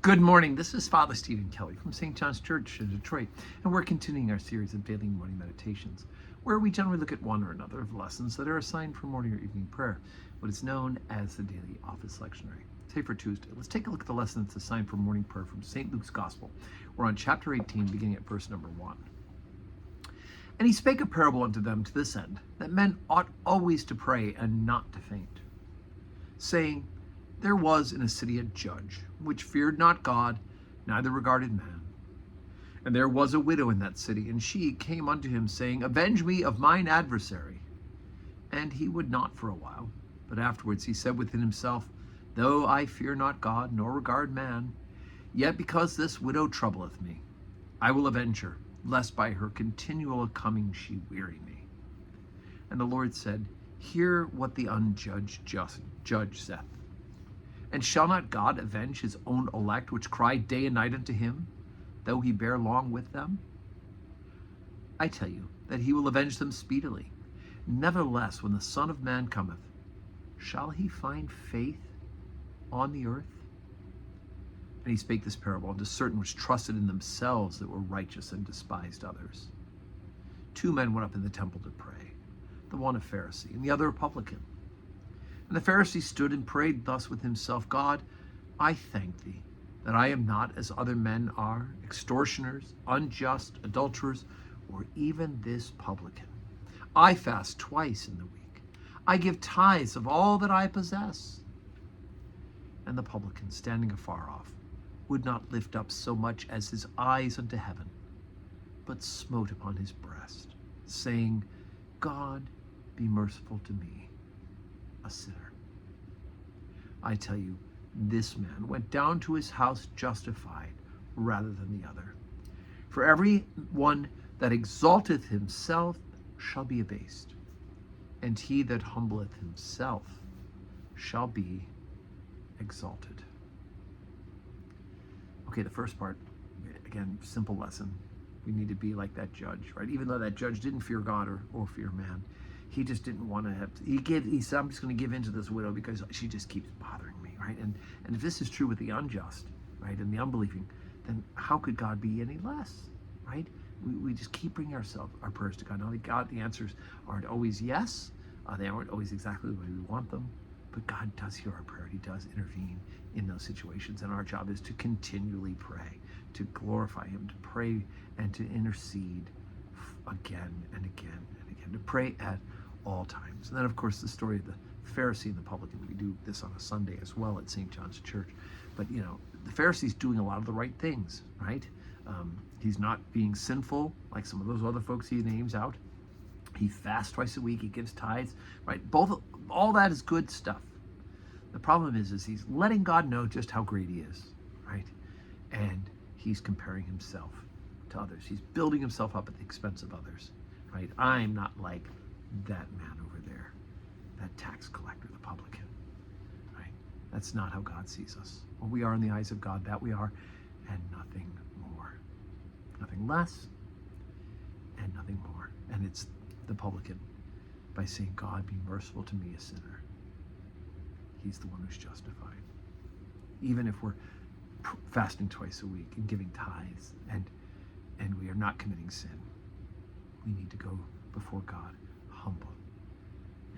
Good morning. This is Father Stephen Kelly from St. John's Church in Detroit, and we're continuing our series of daily morning meditations, where we generally look at one or another of the lessons that are assigned for morning or evening prayer, what is known as the daily office lectionary. Today for Tuesday, let's take a look at the lesson that's assigned for morning prayer from St. Luke's Gospel. We're on chapter 18, beginning at verse number 1. And he spake a parable unto them to this end, that men ought always to pray and not to faint, saying, There was in a city a judge, which feared not God, neither regarded man. And there was a widow in that city, and she came unto him, saying, Avenge me of mine adversary. And he would not for a while. But afterwards he said within himself, Though I fear not God, nor regard man, yet because this widow troubleth me, I will avenge her, lest by her continual coming she weary me. And the Lord said, Hear what the unjudged judge saith. And shall not God avenge his own elect, which cry day and night unto him, though he bear long with them? I tell you that he will avenge them speedily. Nevertheless, when the Son of Man cometh, shall he find faith on the earth? And he spake this parable unto certain which trusted in themselves that were righteous and despised others. 2 men went up in the temple to pray, the one a Pharisee and the other a publican. And the Pharisee stood and prayed thus with himself, God, I thank thee that I am not as other men are, extortioners, unjust, adulterers, or even this publican. I fast twice in the week. I give tithes of all that I possess. And the publican, standing afar off, would not lift up so much as his eyes unto heaven, but smote upon his breast, saying, God, be merciful to me, a sinner. I tell you, this man went down to his house justified rather than the other. For every one that exalteth himself shall be abased, and he that humbleth himself shall be exalted. Okay, the first part, again, simple lesson. We need to be like that judge, right? Even though that judge didn't fear God or fear man, he just didn't want to have, he said, I'm just going to give in to this widow because she just keeps bothering me, right? And if this is true with the unjust, right, and the unbelieving, then how could God be any less, right? We just keep bringing our prayers to God. Now, God, the answers aren't always yes. They aren't always exactly the way we want them. But God does hear our prayer. He does intervene in those situations. And our job is to continually pray, to glorify him, to pray and to intercede again and again and again, to pray at all times. And then, of course, the story of the Pharisee and the publican. We do this on a Sunday as well at St. John's Church. But, you know, the Pharisee's doing a lot of the right things, right? He's not being sinful like some of those other folks he names out. He fasts twice a week. He gives tithes, right? All that is good stuff. The problem is he's letting God know just how great he is, right? And he's comparing himself to others. He's building himself up at the expense of others, right? I'm not like that man over there, that tax collector, the publican, right? That's not how God sees us. What we are in the eyes of God, that we are, and nothing more. Nothing less and nothing more. And it's the publican by saying, God, be merciful to me, a sinner. He's the one who's justified. Even if we're fasting twice a week and giving tithes and we are not committing sin, we need to go before God humble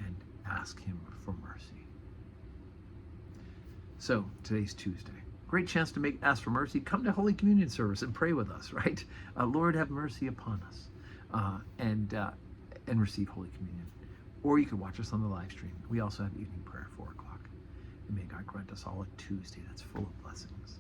and ask him for mercy. So today's Tuesday. Great chance to ask for mercy. Come to Holy Communion service and pray with us, right? Lord, have mercy upon us, and receive Holy Communion. Or you can watch us on the live stream. We also have evening prayer at 4 o'clock. And may God grant us all a Tuesday that's full of blessings.